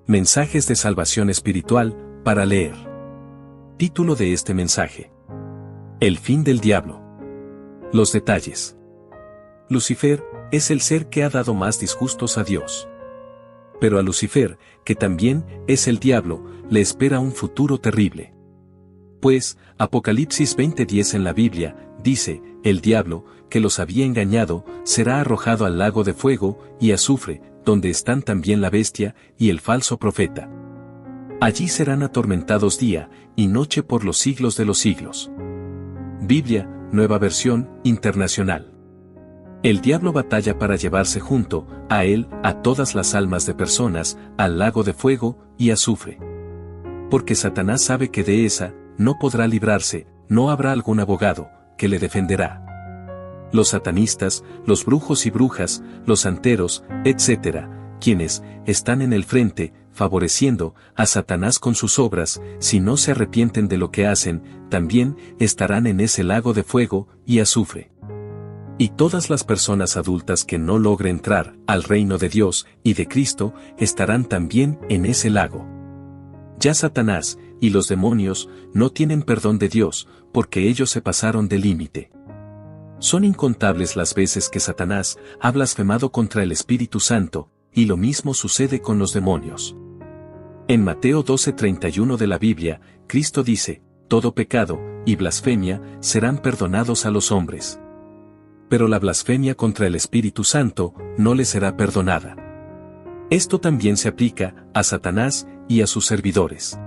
Mensajes de salvación espiritual, para leer. Título de este mensaje: El fin del diablo. Los detalles. Lucifer es el ser que ha dado más disgustos a Dios. Pero a Lucifer, que también es el diablo, le espera un futuro terrible. Pues, Apocalipsis 20:10 en la Biblia, dice, el diablo, que los había engañado, será arrojado al lago de fuego y azufre, donde están también la bestia y el falso profeta. Allí serán atormentados día y noche por los siglos de los siglos. Biblia, Nueva Versión Internacional. El diablo batalla para llevarse junto a él a todas las almas de personas, al lago de fuego y azufre. Porque Satanás sabe que de esa no podrá librarse, no habrá algún abogado que le defenderá. Los satanistas, los brujos y brujas, los santeros, etc., quienes están en el frente, favoreciendo a Satanás con sus obras, si no se arrepienten de lo que hacen, también estarán en ese lago de fuego y azufre. Y todas las personas adultas que no logren entrar al reino de Dios y de Cristo, estarán también en ese lago. Ya Satanás y los demonios no tienen perdón de Dios, porque ellos se pasaron del límite. Son incontables las veces que Satanás ha blasfemado contra el Espíritu Santo, y lo mismo sucede con los demonios. En Mateo 12:31 de la Biblia, Cristo dice, todo pecado y blasfemia serán perdonados a los hombres. Pero la blasfemia contra el Espíritu Santo no le será perdonada. Esto también se aplica a Satanás y a sus servidores.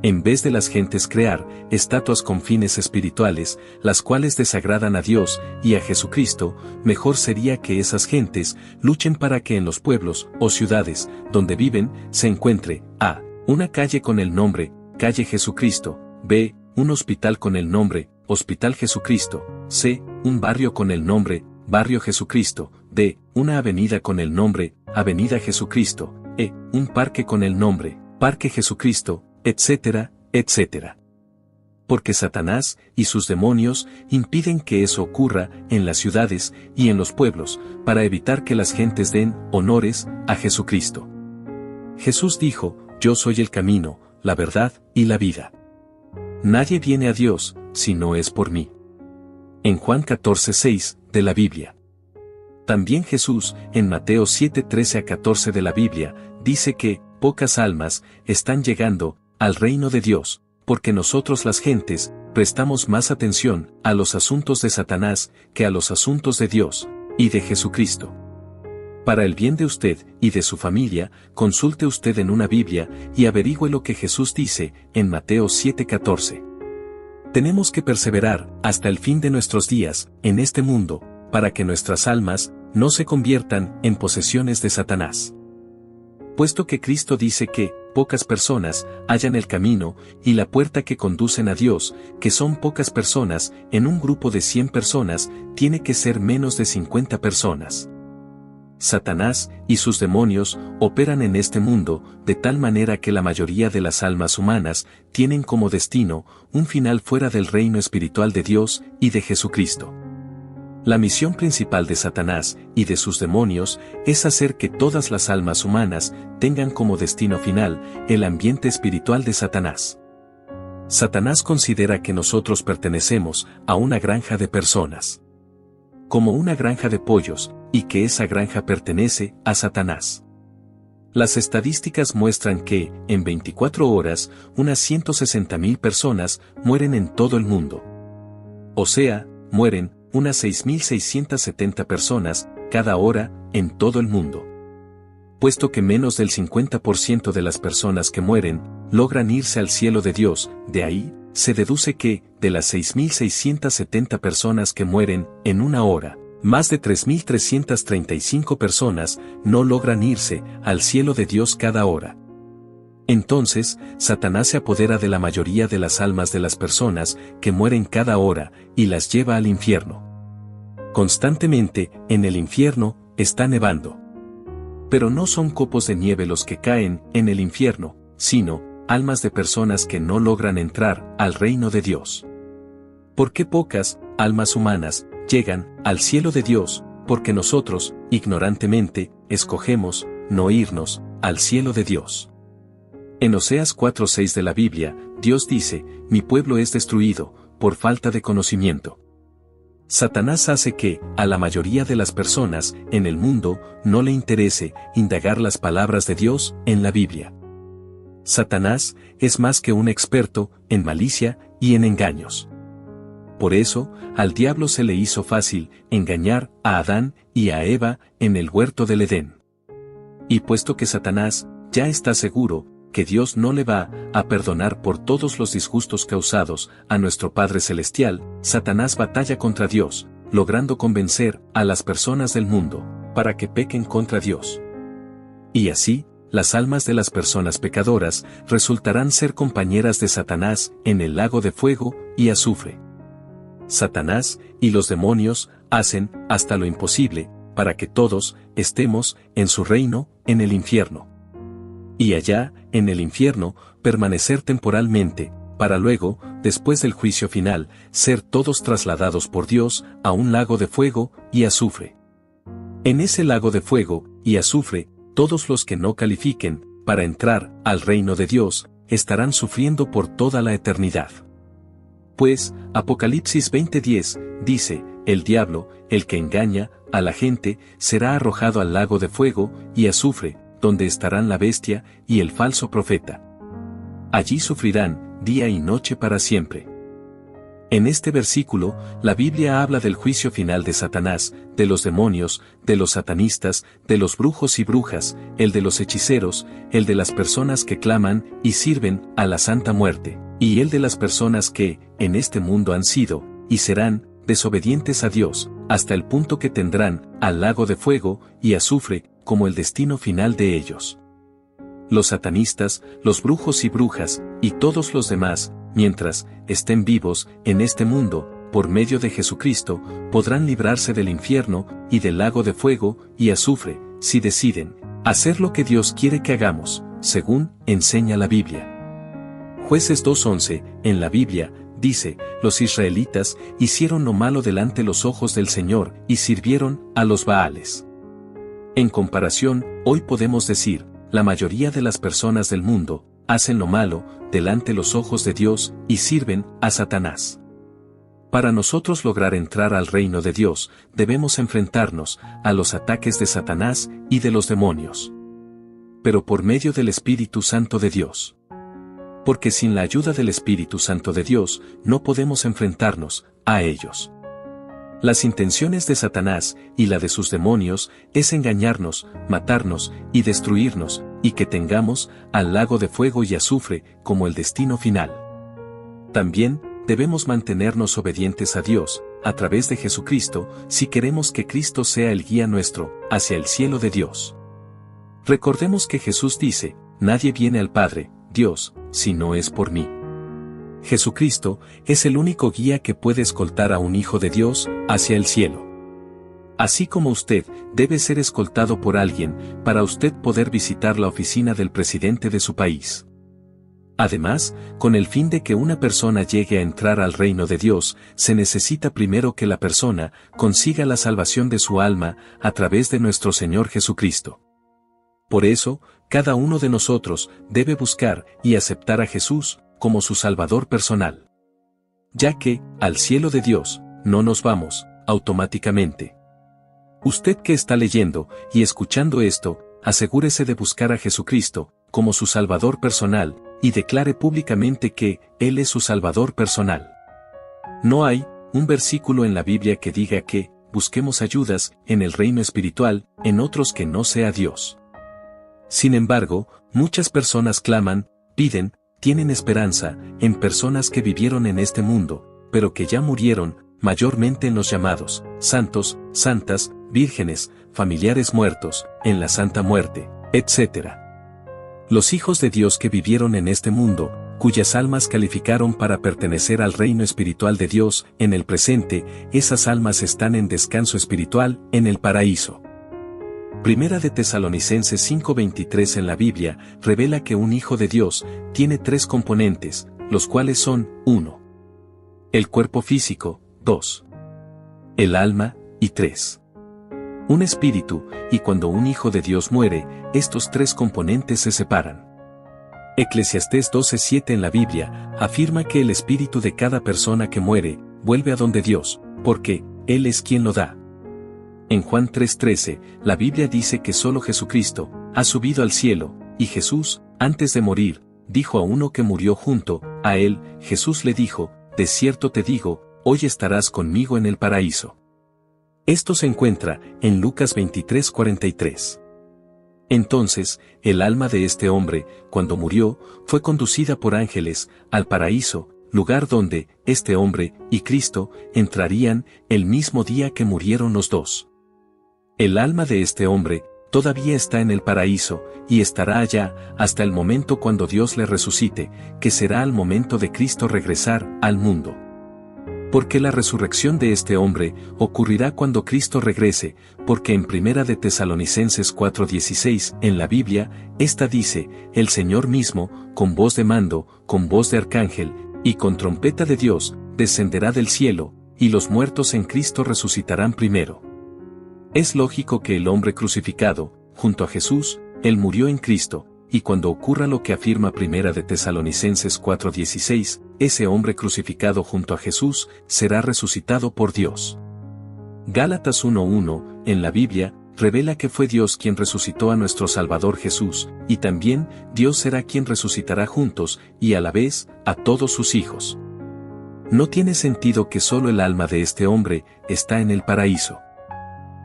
En vez de las gentes crear estatuas con fines espirituales, las cuales desagradan a Dios y a Jesucristo, mejor sería que esas gentes luchen para que en los pueblos o ciudades donde viven se encuentre a. Una calle con el nombre Calle Jesucristo, b. Un hospital con el nombre Hospital Jesucristo, c. Un barrio con el nombre Barrio Jesucristo, d. Una avenida con el nombre Avenida Jesucristo, e. Un parque con el nombre Parque Jesucristo, etcétera, etcétera. Porque Satanás y sus demonios impiden que eso ocurra en las ciudades y en los pueblos, para evitar que las gentes den honores a Jesucristo. Jesús dijo, yo soy el camino, la verdad y la vida. Nadie viene a Dios, si no es por mí. En Juan 14:6, de la Biblia. También Jesús, en Mateo 7:13-14 de la Biblia, dice que, pocas almas están llegando al reino de Dios, porque nosotros las gentes, prestamos más atención a los asuntos de Satanás que a los asuntos de Dios y de Jesucristo. Para el bien de usted y de su familia, consulte usted en una Biblia y averigüe lo que Jesús dice en Mateo 7:14. Tenemos que perseverar hasta el fin de nuestros días en este mundo, para que nuestras almas no se conviertan en posesiones de Satanás. Puesto que Cristo dice que pocas personas hallan el camino y la puerta que conducen a Dios, que son pocas personas, en un grupo de 100 personas, tiene que ser menos de 50 personas. Satanás y sus demonios operan en este mundo, de tal manera que la mayoría de las almas humanas tienen como destino un final fuera del reino espiritual de Dios y de Jesucristo. La misión principal de Satanás y de sus demonios es hacer que todas las almas humanas tengan como destino final el ambiente espiritual de Satanás. Satanás considera que nosotros pertenecemos a una granja de personas, como una granja de pollos, y que esa granja pertenece a Satanás. Las estadísticas muestran que, en 24 horas, unas 160,000 personas mueren en todo el mundo. O sea, mueren unas 6,670 personas cada hora en todo el mundo. Puesto que menos del 50% de las personas que mueren logran irse al cielo de Dios, de ahí se deduce que, de las 6,670 personas que mueren en una hora, más de 3,335 personas no logran irse al cielo de Dios cada hora. Entonces, Satanás se apodera de la mayoría de las almas de las personas que mueren cada hora y las lleva al infierno. Constantemente, en el infierno, está nevando. Pero no son copos de nieve los que caen en el infierno, sino almas de personas que no logran entrar al reino de Dios. ¿Por qué pocas almas humanas llegan al cielo de Dios? Porque nosotros, ignorantemente, escogemos no irnos al cielo de Dios. En Oseas 4:6 de la Biblia, Dios dice, mi pueblo es destruido, por falta de conocimiento. Satanás hace que, a la mayoría de las personas, en el mundo, no le interese indagar las palabras de Dios en la Biblia. Satanás es más que un experto en malicia y en engaños. Por eso, al diablo se le hizo fácil engañar a Adán y a Eva en el huerto del Edén. Y puesto que Satanás ya está seguro que Dios no le va a perdonar por todos los disgustos causados a nuestro Padre Celestial, Satanás batalla contra Dios, logrando convencer a las personas del mundo para que pequen contra Dios. Y así, las almas de las personas pecadoras resultarán ser compañeras de Satanás en el lago de fuego y azufre. Satanás y los demonios hacen hasta lo imposible para que todos estemos en su reino, en el infierno. Y allá, en el infierno, permanecer temporalmente, para luego, después del juicio final, ser todos trasladados por Dios a un lago de fuego y azufre. En ese lago de fuego y azufre, todos los que no califiquen para entrar al reino de Dios, estarán sufriendo por toda la eternidad. Pues, Apocalipsis 20:10, dice, el diablo, el que engaña a la gente, será arrojado al lago de fuego y azufre, donde estarán la bestia y el falso profeta. Allí sufrirán, día y noche para siempre. En este versículo, la Biblia habla del juicio final de Satanás, de los demonios, de los satanistas, de los brujos y brujas, el de los hechiceros, el de las personas que claman y sirven a la Santa Muerte, y el de las personas que, en este mundo han sido, y serán, desobedientes a Dios, hasta el punto que tendrán al lago de fuego y azufre, como el destino final de ellos. Los satanistas, los brujos y brujas, y todos los demás, mientras estén vivos en este mundo, por medio de Jesucristo, podrán librarse del infierno y del lago de fuego y azufre, si deciden hacer lo que Dios quiere que hagamos, según enseña la Biblia. Jueces 2:11, en la Biblia, dice, los israelitas hicieron lo malo delante los ojos del Señor y sirvieron a los Baales. En comparación, hoy podemos decir, la mayoría de las personas del mundo hacen lo malo delante los ojos de Dios y sirven a Satanás. Para nosotros lograr entrar al reino de Dios, debemos enfrentarnos a los ataques de Satanás y de los demonios. Pero por medio del Espíritu Santo de Dios. Porque sin la ayuda del Espíritu Santo de Dios, no podemos enfrentarnos a ellos. Las intenciones de Satanás y la de sus demonios es engañarnos, matarnos y destruirnos, y que tengamos al lago de fuego y azufre como el destino final. También debemos mantenernos obedientes a Dios, a través de Jesucristo, si queremos que Cristo sea el guía nuestro hacia el cielo de Dios. Recordemos que Jesús dice, nadie viene al Padre, Dios, si no es por mí. Jesucristo es el único guía que puede escoltar a un hijo de Dios hacia el cielo. Así como usted debe ser escoltado por alguien para usted poder visitar la oficina del presidente de su país. Además, con el fin de que una persona llegue a entrar al reino de Dios, se necesita primero que la persona consiga la salvación de su alma a través de nuestro Señor Jesucristo. Por eso, cada uno de nosotros debe buscar y aceptar a Jesús como su Salvador personal. Ya que, al cielo de Dios, no nos vamos, automáticamente. Usted que está leyendo y escuchando esto, asegúrese de buscar a Jesucristo como su Salvador personal, y declare públicamente que Él es su Salvador personal. No hay un versículo en la Biblia que diga que busquemos ayudas en el reino espiritual en otros que no sea Dios. Sin embargo, muchas personas claman, piden, tienen esperanza en personas que vivieron en este mundo, pero que ya murieron, mayormente en los llamados santos, santas, vírgenes, familiares muertos, en la Santa Muerte, etc. Los hijos de Dios que vivieron en este mundo, cuyas almas calificaron para pertenecer al reino espiritual de Dios en el presente, esas almas están en descanso espiritual en el paraíso. Primera de Tesalonicenses 5:23 en la Biblia revela que un hijo de Dios tiene tres componentes, los cuales son 1. El cuerpo físico, 2. El alma, y 3. un espíritu, y cuando un hijo de Dios muere, estos tres componentes se separan. Eclesiastés 12:7 en la Biblia afirma que el espíritu de cada persona que muere vuelve a donde Dios, porque Él es quien lo da. En Juan 3:13, la Biblia dice que solo Jesucristo ha subido al cielo, y Jesús, antes de morir, dijo a uno que murió junto a él, Jesús le dijo, de cierto te digo, hoy estarás conmigo en el paraíso. Esto se encuentra en Lucas 23:43. Entonces, el alma de este hombre, cuando murió, fue conducida por ángeles al paraíso, lugar donde este hombre y Cristo entrarían el mismo día que murieron los dos. El alma de este hombre todavía está en el paraíso, y estará allá hasta el momento cuando Dios le resucite, que será al momento de Cristo regresar al mundo. Porque la resurrección de este hombre ocurrirá cuando Cristo regrese, porque en 1 de Tesalonicenses 4:16 en la Biblia, esta dice, el Señor mismo, con voz de mando, con voz de arcángel, y con trompeta de Dios, descenderá del cielo, y los muertos en Cristo resucitarán primero. Es lógico que el hombre crucificado, junto a Jesús, él murió en Cristo, y cuando ocurra lo que afirma 1 de Tesalonicenses 4:16, ese hombre crucificado junto a Jesús será resucitado por Dios. Gálatas 1:1, en la Biblia, revela que fue Dios quien resucitó a nuestro Salvador Jesús, y también Dios será quien resucitará juntos, y a la vez, a todos sus hijos. No tiene sentido que solo el alma de este hombre está en el paraíso,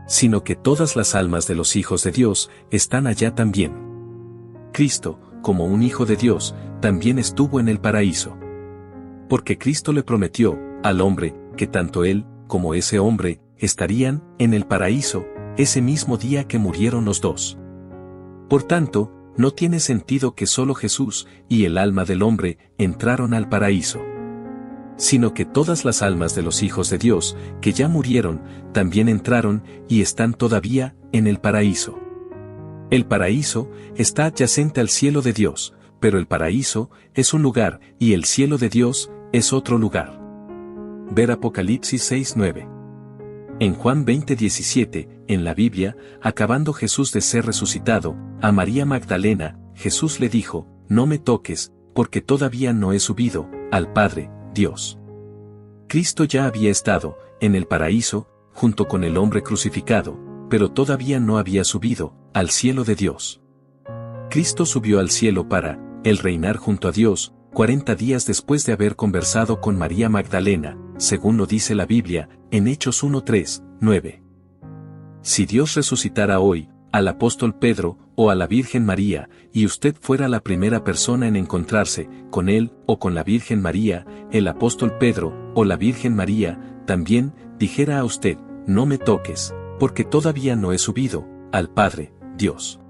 sino que todas las almas de los hijos de Dios están allá también. Cristo, como un hijo de Dios, también estuvo en el paraíso. Porque Cristo le prometió al hombre que tanto él como ese hombre estarían en el paraíso ese mismo día que murieron los dos. Por tanto, no tiene sentido que solo Jesús y el alma del hombre entraron al paraíso, sino que todas las almas de los hijos de Dios que ya murieron también entraron y están todavía en el paraíso. El paraíso está adyacente al cielo de Dios, pero el paraíso es un lugar y el cielo de Dios es otro lugar. Ver Apocalipsis 6:9. En Juan 20:17, en la Biblia, acabando Jesús de ser resucitado, a María Magdalena, Jesús le dijo, no me toques, porque todavía no he subido al Padre, Dios. Cristo ya había estado en el paraíso, junto con el hombre crucificado, pero todavía no había subido al cielo de Dios. Cristo subió al cielo para el reinar junto a Dios, 40 días después de haber conversado con María Magdalena, según lo dice la Biblia, en Hechos 1:3-9. Si Dios resucitara hoy al apóstol Pedro o a la Virgen María, y usted fuera la primera persona en encontrarse con él o con la Virgen María, el apóstol Pedro o la Virgen María también dijera a usted, no me toques, porque todavía no he subido al Padre, Dios.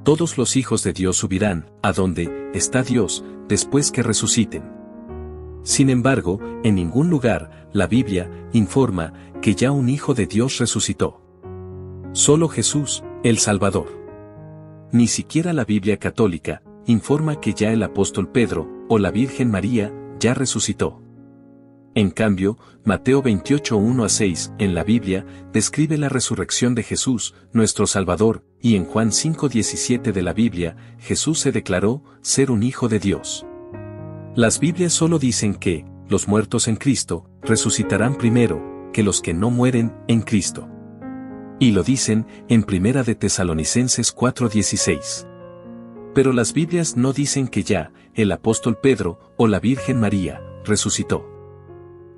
Todos los hijos de Dios subirán a donde está Dios después que resuciten. Sin embargo, en ningún lugar la Biblia informa que ya un hijo de Dios resucitó. Solo Jesús, el Salvador. Ni siquiera la Biblia católica informa que ya el apóstol Pedro o la Virgen María ya resucitó. En cambio, Mateo 28:1-6 en la Biblia describe la resurrección de Jesús, nuestro Salvador, y en Juan 5:17 de la Biblia, Jesús se declaró ser un hijo de Dios. Las Biblias solo dicen que los muertos en Cristo resucitarán primero que los que no mueren en Cristo. Y lo dicen en 1 de Tesalonicenses 4:16. Pero las Biblias no dicen que ya el apóstol Pedro o la Virgen María resucitó.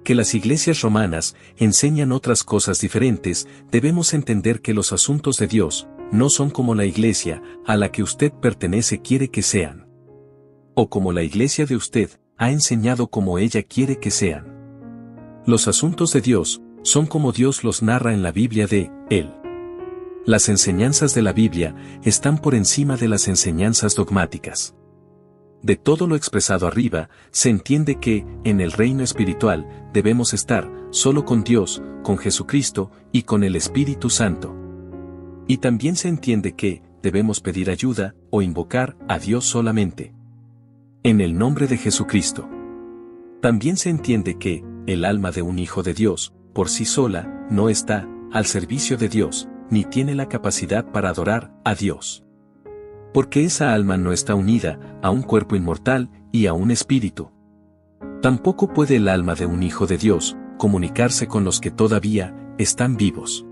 Que las iglesias romanas enseñan otras cosas diferentes, debemos entender que los asuntos de Dios no son como la iglesia a la que usted pertenece quiere que sean. O como la iglesia de usted ha enseñado como ella quiere que sean. Los asuntos de Dios son como Dios los narra en la Biblia de Él. Las enseñanzas de la Biblia están por encima de las enseñanzas dogmáticas. De todo lo expresado arriba, se entiende que, en el reino espiritual, debemos estar solo con Dios, con Jesucristo y con el Espíritu Santo. Y también se entiende que debemos pedir ayuda o invocar a Dios solamente en el nombre de Jesucristo. También se entiende que el alma de un hijo de Dios, por sí sola, no está al servicio de Dios, ni tiene la capacidad para adorar a Dios. Porque esa alma no está unida a un cuerpo inmortal y a un espíritu. Tampoco puede el alma de un hijo de Dios comunicarse con los que todavía están vivos.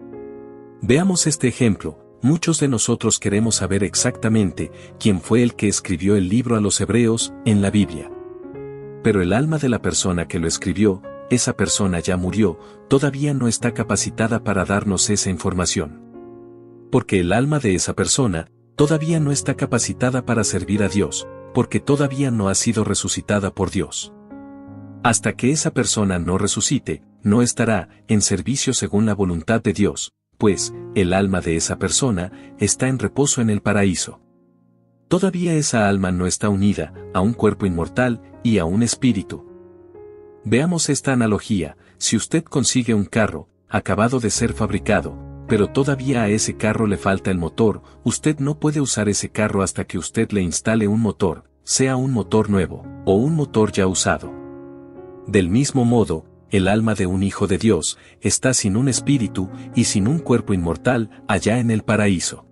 Veamos este ejemplo. Muchos de nosotros queremos saber exactamente quién fue el que escribió el libro a los Hebreos en la Biblia. Pero el alma de la persona que lo escribió, esa persona ya murió, todavía no está capacitada para darnos esa información. Porque el alma de esa persona todavía no está capacitada para servir a Dios, porque todavía no ha sido resucitada por Dios. Hasta que esa persona no resucite, no estará en servicio según la voluntad de Dios, pues el alma de esa persona está en reposo en el paraíso. Todavía esa alma no está unida a un cuerpo inmortal y a un espíritu. Veamos esta analogía. Si usted consigue un carro, acabado de ser fabricado, pero todavía a ese carro le falta el motor, usted no puede usar ese carro hasta que usted le instale un motor, sea un motor nuevo, o un motor ya usado. Del mismo modo, el alma de un hijo de Dios está sin un espíritu y sin un cuerpo inmortal allá en el paraíso.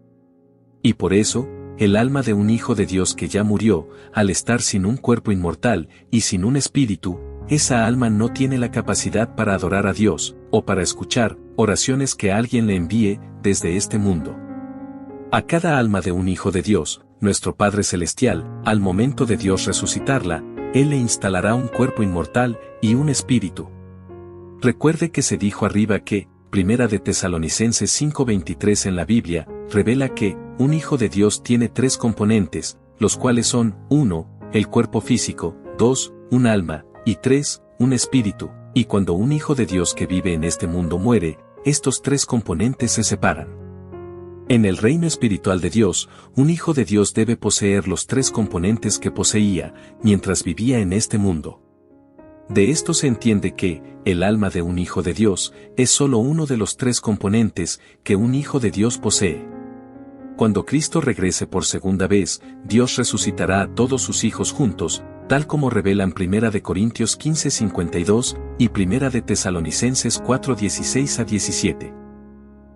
Y por eso, el alma de un hijo de Dios que ya murió, al estar sin un cuerpo inmortal y sin un espíritu, esa alma no tiene la capacidad para adorar a Dios, o para escuchar oraciones que alguien le envíe desde este mundo. A cada alma de un hijo de Dios, nuestro Padre Celestial, al momento de Dios resucitarla, Él le instalará un cuerpo inmortal y un espíritu. Recuerde que se dijo arriba que, Primera de Tesalonicenses 5:23 en la Biblia, revela que, un hijo de Dios tiene tres componentes, los cuales son, 1, el cuerpo físico, 2, un alma, y 3, un espíritu, y cuando un hijo de Dios que vive en este mundo muere, estos tres componentes se separan. En el reino espiritual de Dios, un hijo de Dios debe poseer los tres componentes que poseía, mientras vivía en este mundo. De esto se entiende que, el alma de un hijo de Dios, es solo uno de los tres componentes que un hijo de Dios posee. Cuando Cristo regrese por segunda vez, Dios resucitará a todos sus hijos juntos, tal como revelan 1 de Corintios 15:52 y 1 de Tesalonicenses 4:16-17.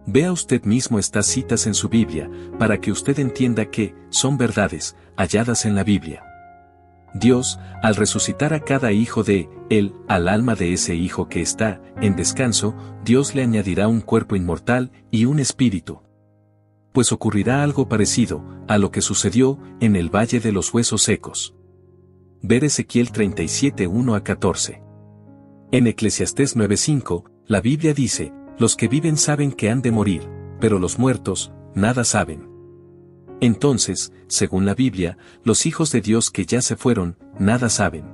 Vea usted mismo estas citas en su Biblia, para que usted entienda que son verdades halladas en la Biblia. Dios, al resucitar a cada hijo de Él, al alma de ese hijo que está en descanso, Dios le añadirá un cuerpo inmortal y un espíritu. Pues ocurrirá algo parecido a lo que sucedió en el Valle de los Huesos Secos. Ver Ezequiel 37:1-14. En Eclesiastés 9:5, la Biblia dice, los que viven saben que han de morir, pero los muertos, nada saben. Entonces, según la Biblia, los hijos de Dios que ya se fueron, nada saben.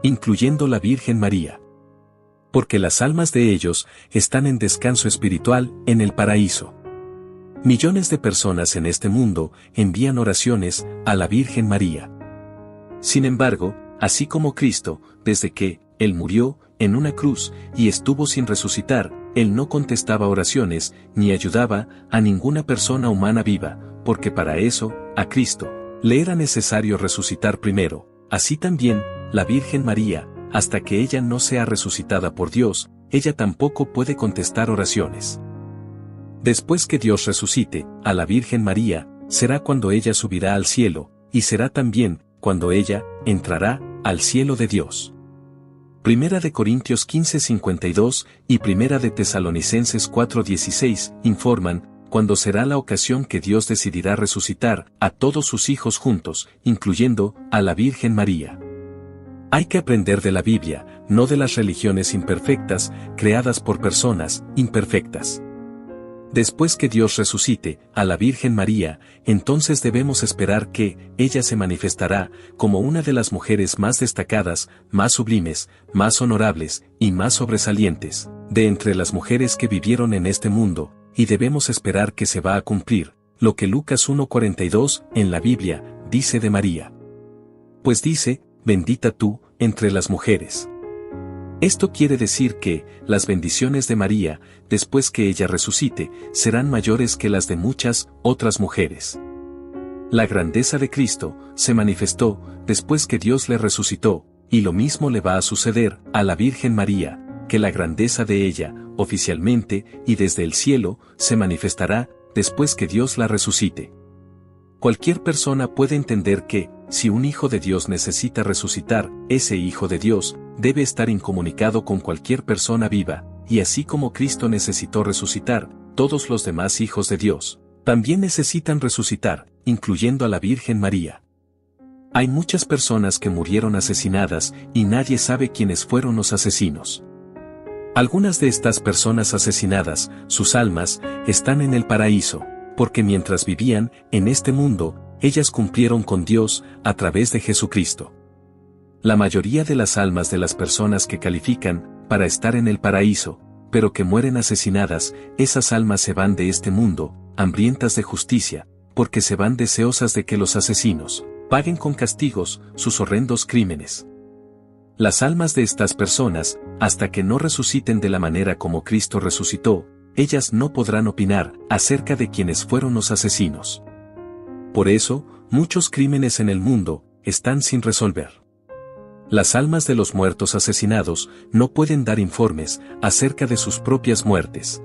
Incluyendo la Virgen María. Porque las almas de ellos están en descanso espiritual en el paraíso. Millones de personas en este mundo envían oraciones a la Virgen María. Sin embargo, así como Cristo, desde que Él murió en una cruz y estuvo sin resucitar, Él no contestaba oraciones ni ayudaba a ninguna persona humana viva, porque para eso, a Cristo, le era necesario resucitar primero. Así también, la Virgen María, hasta que ella no sea resucitada por Dios, ella tampoco puede contestar oraciones. Después que Dios resucite a la Virgen María, será cuando ella subirá al cielo, y será también cuando ella entrará al cielo de Dios. 1 de Corintios 15:52 y 1 de Tesalonicenses 4:16 informan cuando será la ocasión que Dios decidirá resucitar a todos sus hijos juntos, incluyendo a la Virgen María. Hay que aprender de la Biblia, no de las religiones imperfectas, creadas por personas imperfectas. Después que Dios resucite a la Virgen María, entonces debemos esperar que ella se manifestará como una de las mujeres más destacadas, más sublimes, más honorables y más sobresalientes de entre las mujeres que vivieron en este mundo, y debemos esperar que se va a cumplir lo que Lucas 1:42 en la Biblia dice de María. Pues dice, bendita tú entre las mujeres. Esto quiere decir que las bendiciones de María, después que ella resucite, serán mayores que las de muchas otras mujeres. La grandeza de Cristo se manifestó después que Dios le resucitó, y lo mismo le va a suceder a la Virgen María, que la grandeza de ella oficialmente y desde el cielo, se manifestará, después que Dios la resucite. Cualquier persona puede entender que, si un hijo de Dios necesita resucitar, ese hijo de Dios debe estar incomunicado con cualquier persona viva, y así como Cristo necesitó resucitar, todos los demás hijos de Dios también necesitan resucitar, incluyendo a la Virgen María. Hay muchas personas que murieron asesinadas y nadie sabe quiénes fueron los asesinos. Algunas de estas personas asesinadas, sus almas, están en el paraíso, porque mientras vivían en este mundo, ellas cumplieron con Dios a través de Jesucristo. La mayoría de las almas de las personas que califican para estar en el paraíso, pero que mueren asesinadas, esas almas se van de este mundo, hambrientas de justicia, porque se van deseosas de que los asesinos paguen con castigos sus horrendos crímenes. Las almas de estas personas, hasta que no resuciten de la manera como Cristo resucitó, ellas no podrán opinar acerca de quienes fueron los asesinos. Por eso, muchos crímenes en el mundo están sin resolver. Las almas de los muertos asesinados no pueden dar informes acerca de sus propias muertes.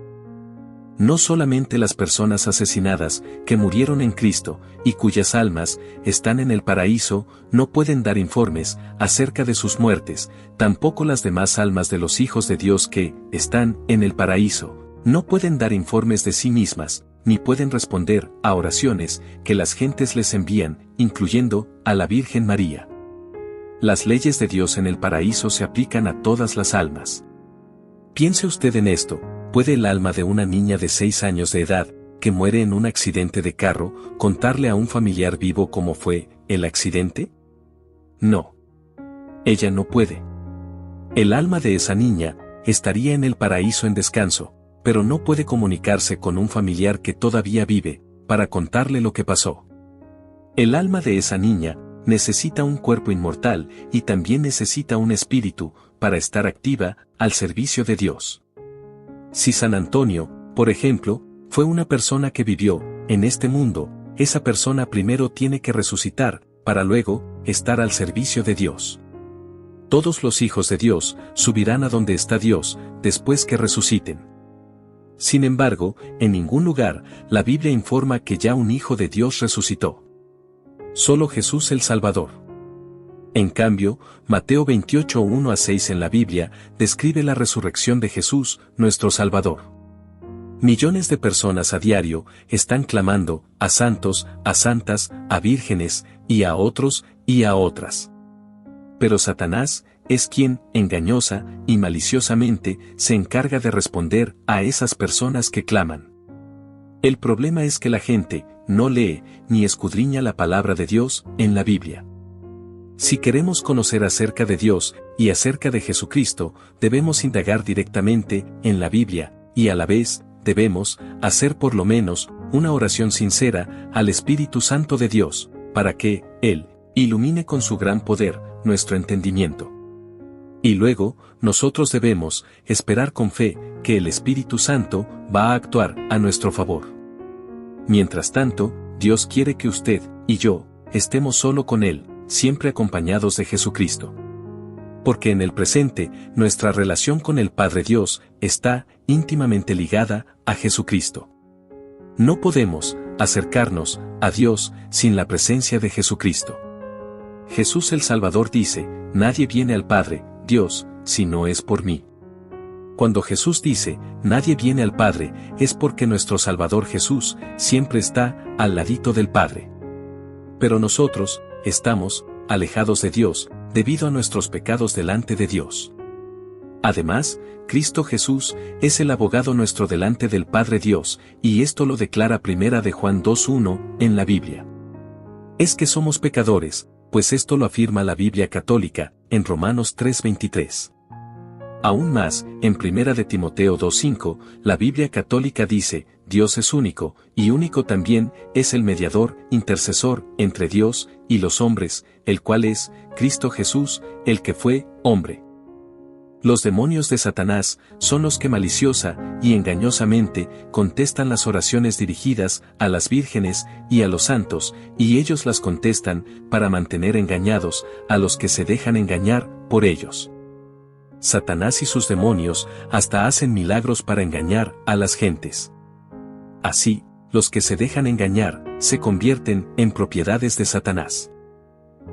No solamente las personas asesinadas que murieron en Cristo y cuyas almas están en el paraíso no pueden dar informes acerca de sus muertes, tampoco las demás almas de los hijos de Dios que están en el paraíso no pueden dar informes de sí mismas, ni pueden responder a oraciones que las gentes les envían, incluyendo a la Virgen María. Las leyes de Dios en el paraíso se aplican a todas las almas. Piense usted en esto. ¿Puede el alma de una niña de 6 años de edad, que muere en un accidente de carro, contarle a un familiar vivo cómo fue el accidente? No. Ella no puede. El alma de esa niña estaría en el paraíso en descanso, pero no puede comunicarse con un familiar que todavía vive, para contarle lo que pasó. El alma de esa niña necesita un cuerpo inmortal y también necesita un espíritu, para estar activa al servicio de Dios. Si San Antonio, por ejemplo, fue una persona que vivió en este mundo, esa persona primero tiene que resucitar, para luego estar al servicio de Dios. Todos los hijos de Dios subirán a donde está Dios, después que resuciten. Sin embargo, en ningún lugar, la Biblia informa que ya un hijo de Dios resucitó. Solo Jesús el Salvador. En cambio, Mateo 28, 1-6 en la Biblia, describe la resurrección de Jesús, nuestro Salvador. Millones de personas a diario están clamando a santos, a santas, a vírgenes, y a otros, y a otras. Pero Satanás es quien, engañosa y maliciosamente, se encarga de responder a esas personas que claman. El problema es que la gente no lee ni escudriña la palabra de Dios en la Biblia. Si queremos conocer acerca de Dios y acerca de Jesucristo, debemos indagar directamente en la Biblia, y a la vez, debemos hacer por lo menos una oración sincera al Espíritu Santo de Dios, para que Él ilumine con su gran poder nuestro entendimiento. Y luego, nosotros debemos esperar con fe que el Espíritu Santo va a actuar a nuestro favor. Mientras tanto, Dios quiere que usted y yo estemos solo con Él, siempre acompañados de Jesucristo. Porque en el presente, nuestra relación con el Padre Dios está íntimamente ligada a Jesucristo. No podemos acercarnos a Dios sin la presencia de Jesucristo. Jesús el Salvador dice, nadie viene al Padre, Dios, si no es por mí. Cuando Jesús dice, nadie viene al Padre, es porque nuestro Salvador Jesús siempre está al ladito del Padre. Pero nosotros estamos alejados de Dios debido a nuestros pecados delante de Dios. Además, Cristo Jesús es el abogado nuestro delante del Padre Dios, y esto lo declara 1 de Juan 2:1 en la Biblia. Es que somos pecadores, pues esto lo afirma la Biblia católica en Romanos 3:23. Aún más, en 1 de Timoteo 2:5, la Biblia católica dice, Dios es único, y único también es el mediador, intercesor, entre Dios y los hombres, el cual es Cristo Jesús, el que fue hombre. Los demonios de Satanás son los que maliciosa y engañosamente contestan las oraciones dirigidas a las vírgenes y a los santos, y ellos las contestan para mantener engañados a los que se dejan engañar por ellos. Satanás y sus demonios hasta hacen milagros para engañar a las gentes. Así, los que se dejan engañar, se convierten en propiedades de Satanás.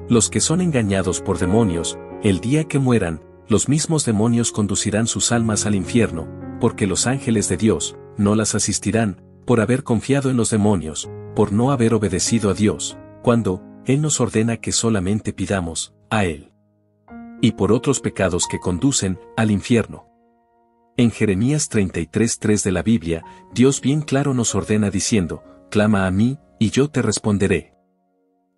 Los que son engañados por demonios, el día que mueran, los mismos demonios conducirán sus almas al infierno, porque los ángeles de Dios no las asistirán, por haber confiado en los demonios, por no haber obedecido a Dios, cuando Él nos ordena que solamente pidamos a Él. Y por otros pecados que conducen al infierno. En Jeremías 33:3 de la Biblia, Dios bien claro nos ordena diciendo, clama a mí, y yo te responderé.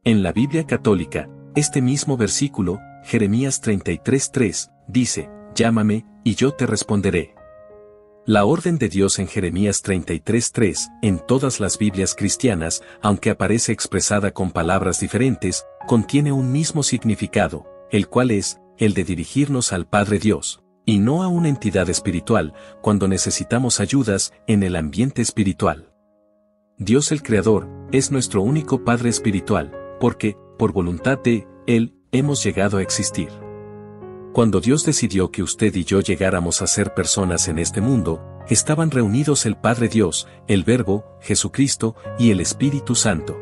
En la Biblia católica, este mismo versículo, Jeremías 33:3, dice, llámame, y yo te responderé. La orden de Dios en Jeremías 33:3, en todas las Biblias cristianas, aunque aparece expresada con palabras diferentes, contiene un mismo significado, el cual es, el de dirigirnos al Padre Dios, y no a una entidad espiritual, cuando necesitamos ayudas en el ambiente espiritual. Dios el Creador, es nuestro único Padre espiritual, porque, por voluntad de Él, hemos llegado a existir. Cuando Dios decidió que usted y yo llegáramos a ser personas en este mundo, estaban reunidos el Padre Dios, el Verbo, Jesucristo, y el Espíritu Santo.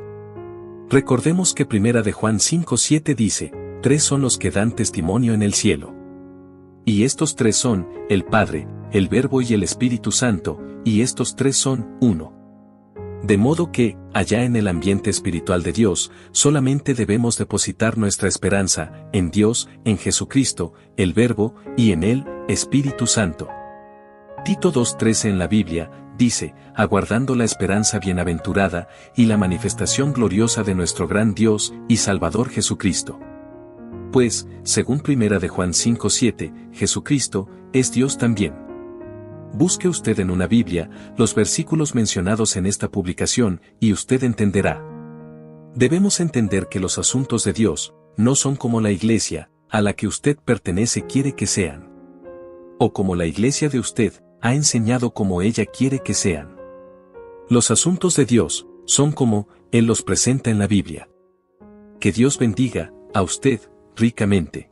Recordemos que 1 de Juan 5:7 dice, 3 son los que dan testimonio en el cielo. Y estos 3 son, el Padre, el Verbo y el Espíritu Santo, y estos 3 son, uno. De modo que, allá en el ambiente espiritual de Dios, solamente debemos depositar nuestra esperanza, en Dios, en Jesucristo, el Verbo, y en Él, Espíritu Santo. Tito 2:13 en la Biblia, dice, aguardando la esperanza bienaventurada, y la manifestación gloriosa de nuestro gran Dios y Salvador Jesucristo. Pues, según 1 de Juan 5:7, Jesucristo, es Dios también. Busque usted en una Biblia los versículos mencionados en esta publicación y usted entenderá. Debemos entender que los asuntos de Dios no son como la iglesia a la que usted pertenece quiere que sean. O como la iglesia de usted ha enseñado como ella quiere que sean. Los asuntos de Dios son como Él los presenta en la Biblia. Que Dios bendiga a usted ricamente.